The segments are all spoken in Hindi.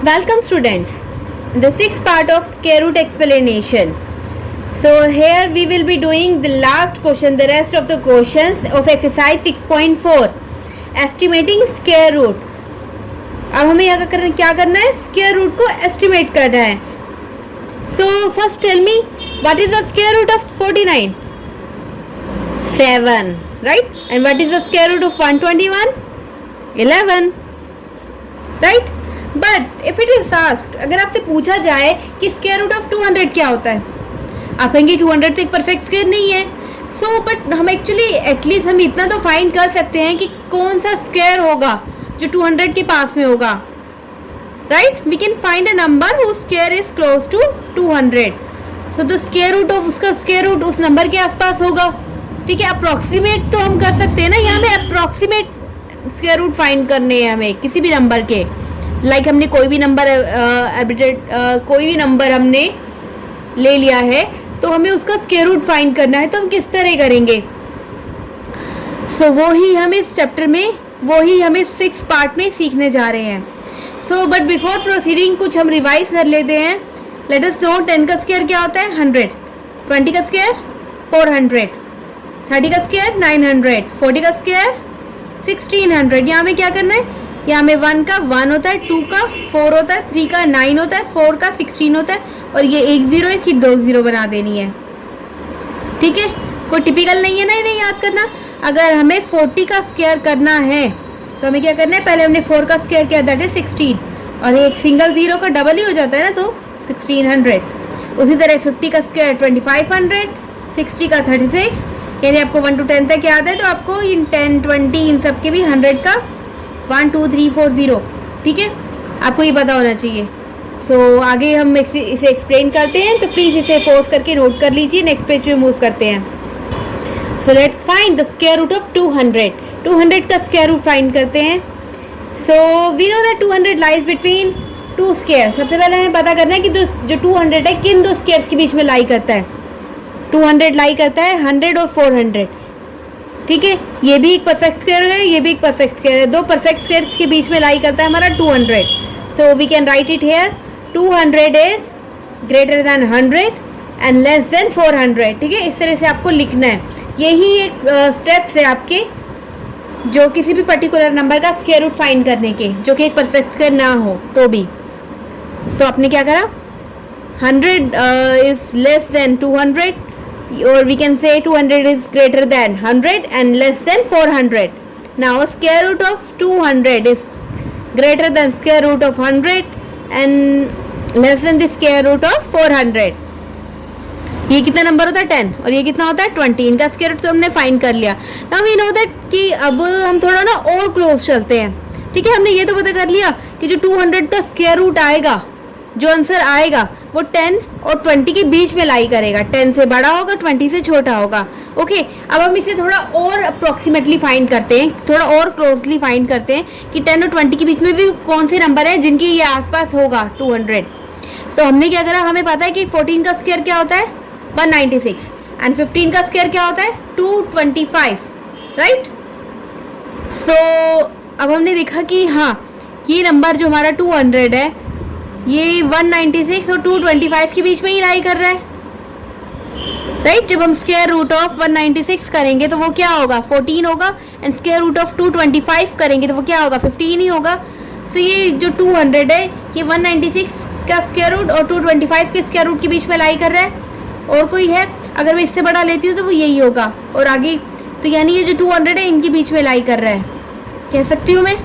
Welcome students, the sixth part of square root explanation. So here we will be doing the last question, the rest of the questions of exercise 6.4, estimating square root. अब हमें यहाँ क्या करना है, square root को estimate करना है. So first tell me, what is the square root of 49? 7, right? And what is the square root of 121? 11, right? But if it is asked, अगर आपसे पूछा जाए कि स्क्वायर रूट ऑफ 200 क्या होता है, आप कहेंगे 200 तो एक परफेक्ट स्क्वायर नहीं है. सो बट हम एक्चुअली एटलीस्ट हम इतना तो फाइंड कर सकते हैं कि कौन सा स्क्वायर होगा जो 200 के पास में होगा, right? We can find a number whose square is close to 200. So the square root of उसका स्क्वायर रूट उस नंबर के आसपास होगा. ठीक है, अप्रॉक्सीमेट तो हम कर सकते हैं ना, यहाँ पे अप्रॉक्सीमेट स्क्वायर रूट फाइंड करने हैं हमें किसी भी नंबर के. लाइक हमने कोई भी नंबर हमने ले लिया है तो हमें उसका स्क्वायर रूट फाइंड करना है, तो हम किस तरह करेंगे? सो वो ही हम इस चैप्टर में, वो ही हम इस 6 पार्ट में सीखने जा रहे हैं. सो बट बिफोर प्रोसीडिंग कुछ हम रिवाइज कर लेते हैं. लेट अस नो 10 का स्क्वायर क्या होता है? 100. 20 का स्क्वायर 400. 30 का स्क्वायर 900. 40 का स्क्वायर 1600. यहाँ में क्या करना है? यहाँ में 1 का 1 होता है, 2 का 4 होता है, 3 का 9 होता है, 4 का 16 होता है, और ये एक 0 है, इसकी 2 0 बना देनी है. ठीक है, कोई टिपिकल नहीं है ना इन्हें याद करना. अगर हमें 40 का स्क्वायर करना है तो हमें क्या करना है? पहले हमने 4 का स्क्वायर किया, दैट इज 16, और एक सिंगल 0 का डबल ही हो जाता है ना, तो 1600. उसी तरह 50 का स्क्वायर 2500, 60 का 36. यानी आपको 1 to 10 तक याद है तो आपको इन 10, 20 इन सब के भी 100 का 1 2 3 4 0, ठीक है, आपको ये पता होना चाहिए. सो आगे हम इसे एक्सप्लेन करते हैं, तो प्लीज़ इसे पॉज करके नोट कर लीजिए. नेक्स्ट पेज पे मूव करते हैं. So let's find the square root of 200. 200 का स्क्वायर रूट फाइंड करते हैं. So we know that 200 lies between 2 square. सबसे पहले हमें पता करना है कि जो 200 है किन 2 स्क्वायर्स के बीच में लाई करता है. 200 लाई करता है 100 और 400. ठीक है, ये भी एक परफेक्ट स्क्वायर है, ये भी एक परफेक्ट स्क्वायर है. 2 परफेक्ट स्क्वायर्स के बीच में लाई करता है हमारा 200. So we can write it here. 200 is greater than 100 and less than 400. ठीक है, इस तरह से आपको लिखना है. यही एक स्टेप्स है आपके जो किसी भी पर्टिकुलर नंबर का स्क्वायर रूट फाइंड करने के, जो कि एक परफेक्ट स्क्वायर ना हो तो भी. सो आपने क्या करा? 100 is less than 200, or we can say 200 is greater than 100 and less than 400. Now square root of 200 is greater than square root of 100 and less than the square root of 400. ये कितना नंबर होता है? 10. और ये कितना होता है? 20. इनका स्क्वायर रूट तो हमने फाइंड कर लिया. Now we know that कि अब हम थोड़ा ना और क्लोज चलते हैं. ठीक है, हमने ये तो पता कर लिया कि जो 200 का स्क्वायर रूट आएगा, जो आंसर आएगा वो 10 और 20 के बीच में लाई करेगा. 10 से बड़ा होगा, 20 से छोटा होगा. ओके, अब हम इसे थोड़ा और अप्रॉक्सीमेटली फाइंड करते हैं, थोड़ा और क्लोजली फाइंड करते हैं कि 10 और 20 के बीच में भी कौन से नंबर है जिनकी ये आसपास होगा 200. सो हमने क्या करा? हमें पता है कि 14 का स्क्वायर क्या होता है? 196. एंड 15 का स्क्वायर क्या होता है? 225, राइट? सो अब हमने देखा कि हाँ, ये नंबर जो हमारा 200 है ये 196 और 225 के बीच में ही लाई कर रहा है, राइट? जब हम स्क्वायर रूट ऑफ 196 करेंगे तो वो क्या होगा? 14 होगा. एंड स्क्वायर रूट ऑफ 225 करेंगे तो वो क्या होगा? 15 ही होगा. सो ये जो 200 है ये 196 का स्क्वायर रूट और 225 के स्क्वायर रूट के बीच में लाई कर रहा है. और कोई है? अगर मैं इससे बड़ा लेती हूँ तो वो यही होगा. और आगे तो यानी ये जो 200 है इनके बीच में लाई कर रहा है, कह सकती हूँ मैं,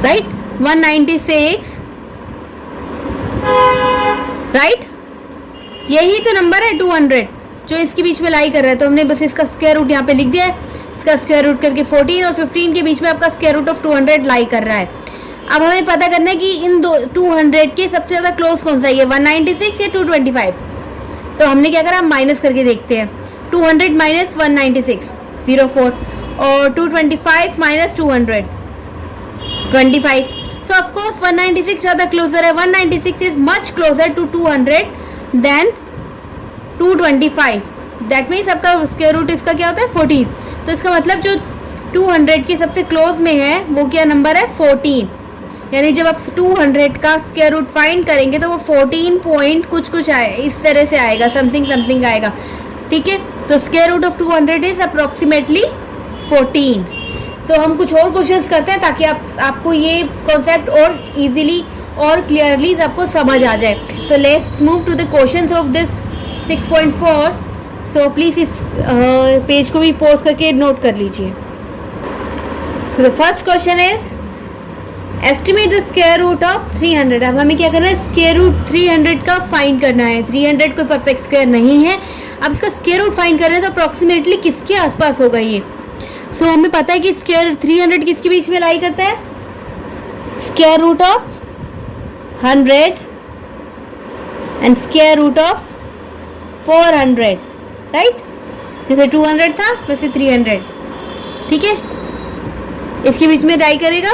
राइट? 196, राइट? यही तो नंबर है 200 जो इसके बीच में लाई कर रहा है. तो हमने बस इसका स्क्वायर रूट यहाँ पे लिख दिया है. इसका स्क्वायर रूट करके 14 और 15 के बीच में आपका स्क्वायर रूट ऑफ 200 लाई कर रहा है. अब हमें पता करना है कि इन 200 के सबसे ज़्यादा क्लोज कौन सा है, 196 या 225. सो हमने क्या करा? माइनस करके देखते हैं. 200 माइनस 196 04, और 225 माइनस 200 25. So of course 196 ज़्यादा क्लोजर है. 196 is much closer to 200 than 225. That means आपका स्क्वायर रूट इसका क्या होता है? 14. तो इसका मतलब जो 200 के सबसे क्लोज में है वो क्या नंबर है? 14. यानी जब आप 200 का स्क्वायर रूट फाइंड करेंगे तो वो 14 पॉइंट कुछ आए, इस तरह से आएगा, समथिंग आएगा, ठीक है। तो square root of 200 is approximately 14। So हम कुछ और क्वेश्चंस करते हैं ताकि आपको ये कॉन्सेप्ट और इजीली और क्लियरली आपको समझ आ जाए। So let's move to the questions of this 6.4। So please इस पेज को भी पॉज करके नोट कर लीजिए। So the first question is estimate the square root of 300। अब हमें क्या करना है, स्क्वायर रूट 300 का फाइंड करना है। 300 कोई परफेक्ट स्क्वायर नहीं है, अब इसका स्क्वायर रूट फाइंड करना है तो अप्रॉक्सीमेटली किसके आसपास होगा ये। सो हमें पता है कि स्क्वायर 300 किसके बीच में लाई करता है, square root of 100 and square root of 400, right. जैसे 200 था वैसे 300, ठीक है, इसके बीच में लाई करेगा।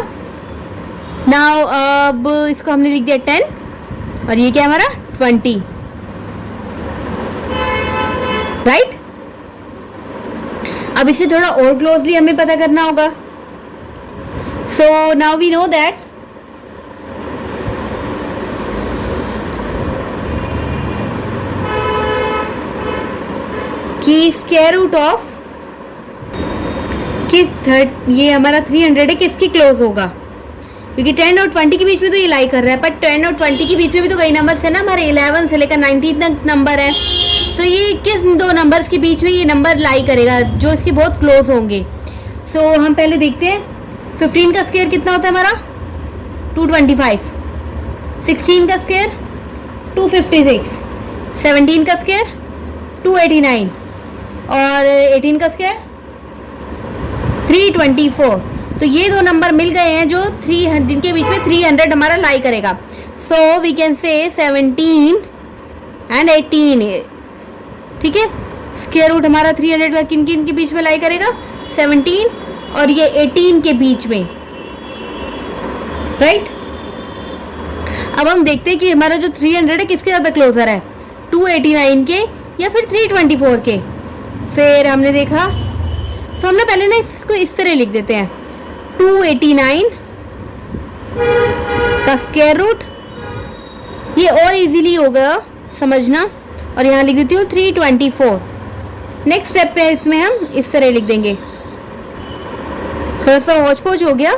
नाउ अब इसको हमने लिख दिया 10 और ये क्या हमारा 20, राइट। अब इसे थोड़ा और क्लोजली हमें पता करना होगा। So now we know that कि स्क्वायर रूट ऑफ ये हमारा 300 है, किसकी क्लोज होगा, क्योंकि 10 और 20 के बीच में तो ये लाई कर रहा है, पर 10 और 20 के बीच में भी तो कई नंबर्स है ना, हमारे 11 से लेकर 19 तक नंबर है। सो ये किस दो नंबर्स के बीच में ये नंबर लाई करेगा जो इसके बहुत क्लोज होंगे। सो हम पहले देखते हैं 15 का स्क्वायर कितना होता है हमारा 225, 16 का स्क्वायर 256, 17 का स्क्वायर 289 और 18 का स्क्वायर 324। तो ये दो नंबर मिल गए हैं जो जिनके बीच में 300 हमारा लाई करेगा। सो वी कैन से 17 एंड 18, ठीक है। स्क्वायर रूट हमारा 300 का किन किन के बीच में लाई करेगा, 17 और ये 18 के बीच में, राइट। अब हम देखते हैं कि हमारा जो 300 है किसके ज़्यादा क्लोजर है, 289 के या फिर 324 के। फिर हमने देखा, सो हमने पहले ना इसको इस तरह लिख देते हैं, 289 का स्क्वायर रूट, ये और इजीली होगा समझना, और यहाँ लिख देती हूँ 324। नेक्स्ट स्टेप पे इसमें हम इस तरह लिख देंगे, थोड़ा सा होच पोच हो गया,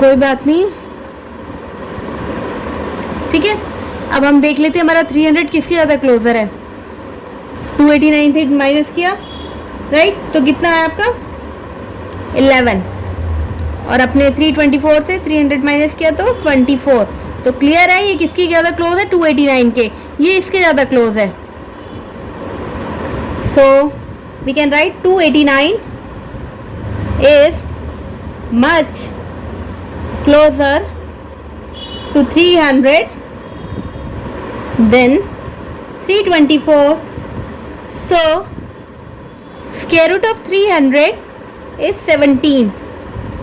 कोई बात नहीं, ठीक है। अब हम देख लेते हैं हमारा 300 किसके ज़्यादा क्लोजर है। 289 से माइनस किया, राइट, तो कितना है आपका 11, और अपने 324 से 300 माइनस किया तो 24। तो क्लियर है ये किसकी ज़्यादा क्लोज है, 289 के, ये इसके ज़्यादा क्लोज है। So we can write 289 is much closer to 300 than 324। So square root of 300 is 17।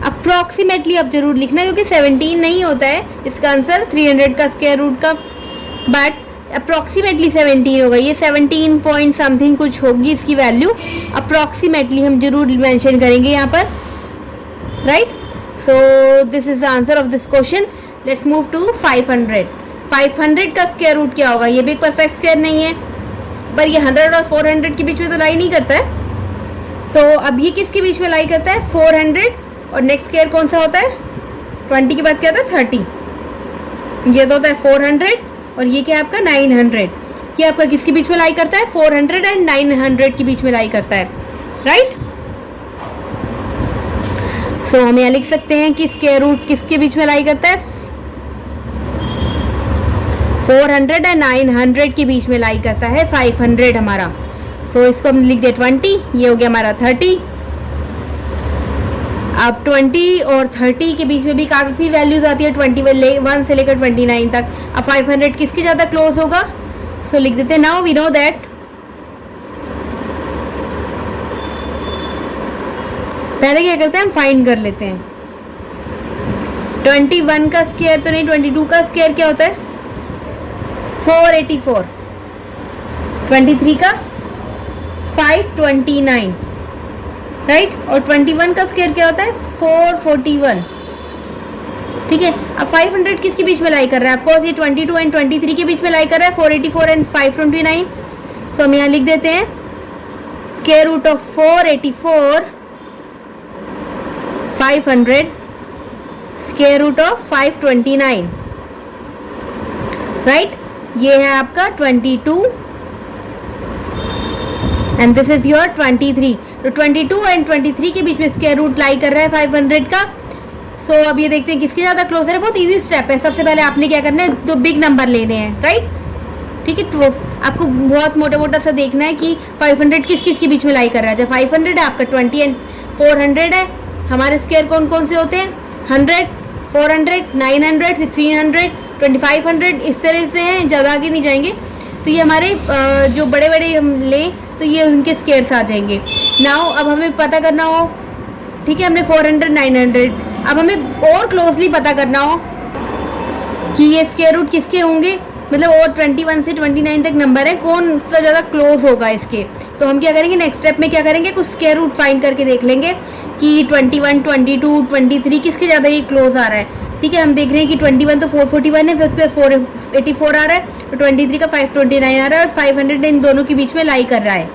Approximately आप जरूर लिखना, क्योंकि 17 नहीं होता है इसका आंसर 300 का स्क्वायर रूट का, बट अप्रॉक्सीमेटली 17 होगा। ये 17 पॉइंट समथिंग कुछ होगी इसकी वैल्यू, अप्रॉक्सीमेटली हम जरूर मेंशन करेंगे यहाँ पर, right. So this is the answer of this question. Let's move to 500। 500 का स्क्वायर रूट क्या होगा, ये भी एक परफेक्ट स्क्वायर नहीं है, पर ये 100 और 400 के बीच में तो लाई नहीं करता है। सो अब ये किसके बीच में लाई करता है, 400, और नेक्स्ट स्क्वायर कौन सा होता है, 20 के बाद क्या होता है 30, ये तो होता है 400, और ये क्या है आपका 900। ये आपका किसके बीच में लाई करता है, 400 एंड 900 के बीच में लाई करता है, राइट। सो हम यहाँ लिख सकते हैं कि स्क्वायर रूट किसके बीच में लाई करता है, 400 एंड 900 के बीच में लाई करता है 500 हमारा। सो इसको हम लिख दिया 20, ये हो गया हमारा 30। अब 20 और 30 के बीच में भी काफ़ी वैल्यूज आती है, 21 से लेकर 29 तक। अब 500 किसके ज़्यादा क्लोज होगा, सो लिख देते हैं नाउ वी नो दैट पहले क्या करते हैं हम फाइंड कर लेते हैं। 21 का स्क्वायर तो नहीं, 22 का स्क्वायर क्या होता है 484, 23 का 529, राइट। और 21 का स्क्वायर क्या होता है? 441। ठीक है। अब 500 किसके बीच में लाई कर रहा है? ऑफकोर्स ये 22 एंड 23 के बीच में लाई कर रहा है, 484 एंड 529। सो हम यहाँ लिख देते हैं square root of 484 500 square root of 529, right. ये है आपका 22 एंड दिस इज योर 23। तो 22 एंड 23 के बीच में स्क्वायर रूट लाई कर रहा है 500 का। सो अब ये देखते हैं किसके ज़्यादा क्लोजर है। बहुत इजी स्टेप है। सबसे पहले आपने क्या करना है, दो बिग नंबर लेने हैं, राइट। ठीक है। तो आपको बहुत मोटा मोटा सा देखना है कि 500 किस किस के बीच में लाई कर रहा है। जब 500 है आपका 20 एंड 400 है। हमारे स्क्वायर कौन कौन से होते हैं? 100, 400, 900, 1600, 2500, इस तरह से हैं, ज़्यादा आगे नहीं जाएंगे। तो ये हमारे जो बड़े बड़े हम लें तो ये उनके स्क्वायर्स आ जाएंगे। नाउ अब हमें पता करना हो, ठीक है, हमने 400, 900, अब हमें और क्लोजली पता करना हो कि ये स्क्वायर रूट किसके होंगे, मतलब और 21 से 29 तक नंबर है, कौन सा ज़्यादा क्लोज होगा इसके। तो हम क्या करेंगे, नेक्स्ट स्टेप में क्या करेंगे, कुछ स्क्वायर रूट फाइंड करके देख लेंगे कि 21, 22, 23 किसके ज़्यादा ये क्लोज आ रहा है। ठीक है। हम देख रहे हैं कि 21 तो 441 है, फिर उसके 484 आ रहा है, तो 23 का 529 आ रहा है और 500 इन दोनों के बीच में लाई कर रहा है,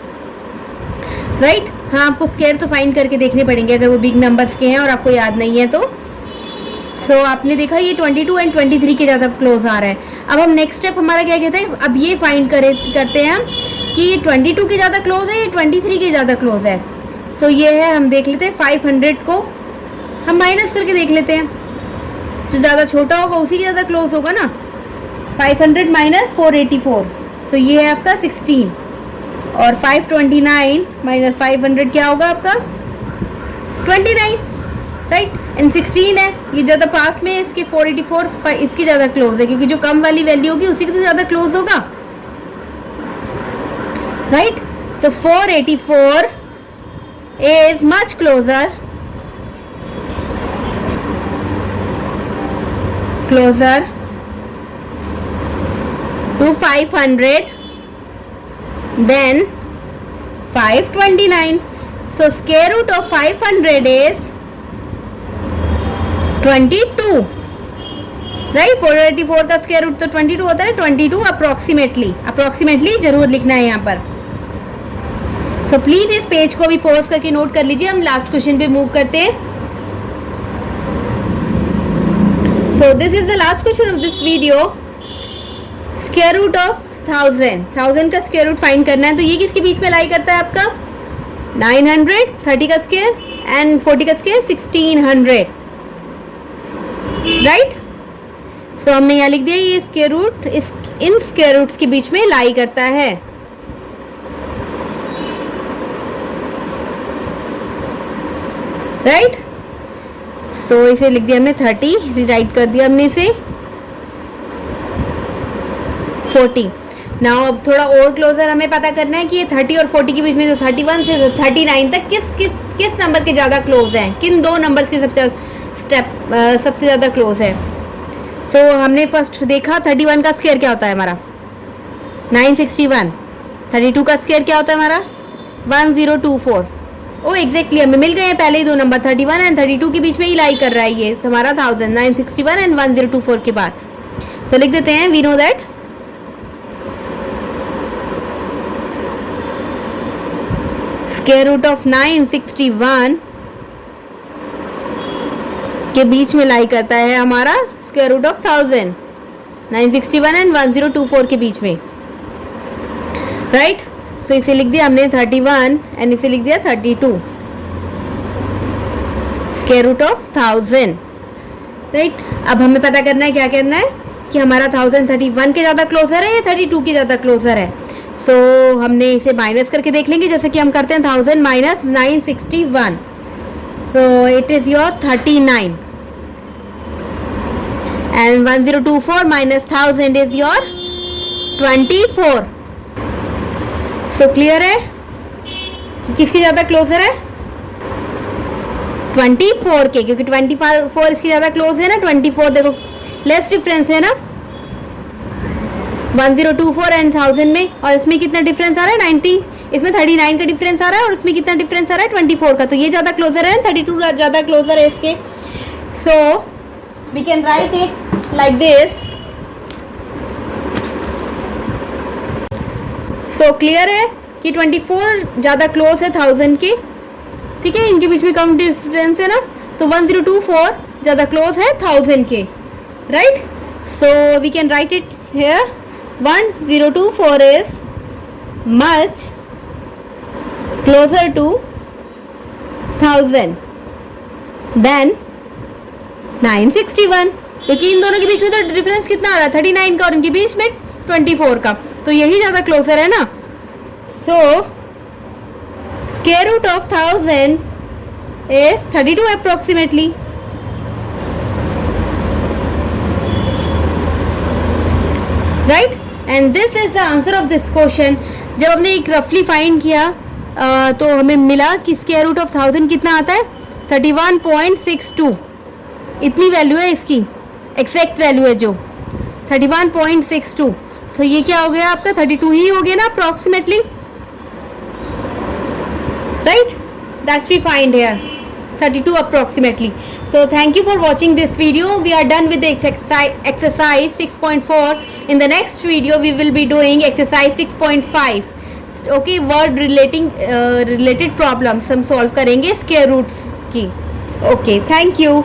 राइट। हाँ, आपको स्क्वायर तो फाइंड करके देखने पड़ेंगे अगर वो बिग नंबर्स के हैं और आपको याद नहीं है तो। सो आपने देखा ये 22 एंड 23 के ज़्यादा क्लोज आ रहा है। अब हम नेक्स्ट स्टेप हमारा क्या कहते हैं, अब ये फाइंड करते हैं हम कि ये 22 के ज़्यादा क्लोज है, ये 23 के ज़्यादा क्लोज है। सो ये है, हम देख लेते हैं 500 को हम माइनस करके देख लेते हैं, जो ज़्यादा छोटा होगा उसी के ज़्यादा क्लोज होगा ना। 500 माइनस 484, सो ये है आपका 16, और 529 माइनस 500 क्या होगा आपका 29, राइट। एंड 16 है, ये ज़्यादा पास में है, इसके 484 इसकी ज़्यादा क्लोज है, क्योंकि जो कम वाली वैल्यू होगी उसी के तो ज़्यादा क्लोज होगा, right. So 484 is much closure to 500 than 529. So square root of 500 is 22, right। 484 का स्क्वायर रूट तो 22 होता है, 22 अप्रोक्सीमेटली जरूर लिखना है यहाँ पर। सो प्लीज इस पेज को भी पॉज करके नोट कर लीजिए। हम लास्ट क्वेश्चन पे मूव करते हैं। So this is the last question of this video. Square root of 1000 का स्क्वायर रूट फाइंड करना है। तो ये किसके बीच में लाई करता है आपका 900, 30 का स्क्वायर एंड 40 का स्क्वायर 1600, राइट। सो हमने यहाँ लिख दिया ये स्क्वायर रूट इन स्क्वायर रूट्स के बीच में लाई करता है, राइट। सो इसे लिख दिया हमने 30, रिराइट कर दिया हमने इसे 40। नाउ अब थोड़ा और क्लोजर हमें पता करना है कि ये 30 और 40 के बीच में, जो 31 से 39 तक किस नंबर के ज़्यादा क्लोज हैं, किन दो नंबर्स के सबसे ज़्यादा क्लोज है। सो हमने फर्स्ट देखा 31 का स्क्वायर क्या होता है हमारा 961, 32 का स्क्वायर क्या होता है हमारा 1024। ओ एग्जैक्टली हमें मिल गए हैं पहले ही दो नंबर, 31 एंड 32 के बीच में ही लाई कर रहा है ये हमारा 1000, 961 एंड 1024 के बाद। सो लिख देते हैं we know that square root of 961 के बीच में लाई करता है हमारा स्क्वायर रूट ऑफ 1000, 961 एंड 1024 के बीच में, राइट। सो इसे लिख दिया हमने 31 एंड इसे लिख दिया 32 स्क्वायर रूट ऑफ 1000, राइट। अब हमें पता करना है क्या करना है कि हमारा 1000 31 के ज़्यादा क्लोजर है या 32 के ज़्यादा क्लोजर है। सो हमने इसे माइनस करके देख लेंगे, जैसे कि हम करते हैं 1000 minus 961, so it is your 39 and 1024 minus 1000 is your 24। So clear है किसके ज़्यादा क्लोजर है 24 के, क्योंकि 24 इसके ज़्यादा क्लोज है ना। 24 देखो लेस डिफरेंस है ना 1024 एंड 1000 में, और इसमें कितना डिफरेंस आ रहा है इसमें 39 का डिफरेंस आ रहा है और उसमें कितना डिफरेंस आ रहा है 24 का, तो ये ज़्यादा क्लोजर है, 32 ज़्यादा क्लोजर है इसके. So we can write it like this. So clear है कि 24 ज़्यादा क्लोज है 1000 के. ठीक है, इनके बीच में कम डिफरेंस है ना, तो 1024 ज़्यादा क्लोज है 1000 के. Right, so we can write it here. 1024 is much closer to 1000 than 961, क्योंकि इन दोनों के बीच में तो डिफरेंस कितना आ रहा है 39 का और इनके बीच में 24 का, तो यही ज़्यादा क्लोजर है ना. So square root of 1000 is 32 approximately. Right, and this is the answer of this question. जब हमने एक रफली फाइंड किया तो हमें मिला कि स्क्वायर रूट ऑफ 1000 कितना आता है 31.62. इतनी वैल्यू है इसकी, एग्जैक्ट वैल्यू है जो 31.62. सो ये क्या हो गया आपका 32 ही हो गया ना approximately. Right, that's we find here 32 approximately. So thank you for watching this video. We are done with the exercise 6.4. In the next video we will be doing exercise 6.5. Okay, word related problems हम solve करेंगे square roots की. Okay, thank you.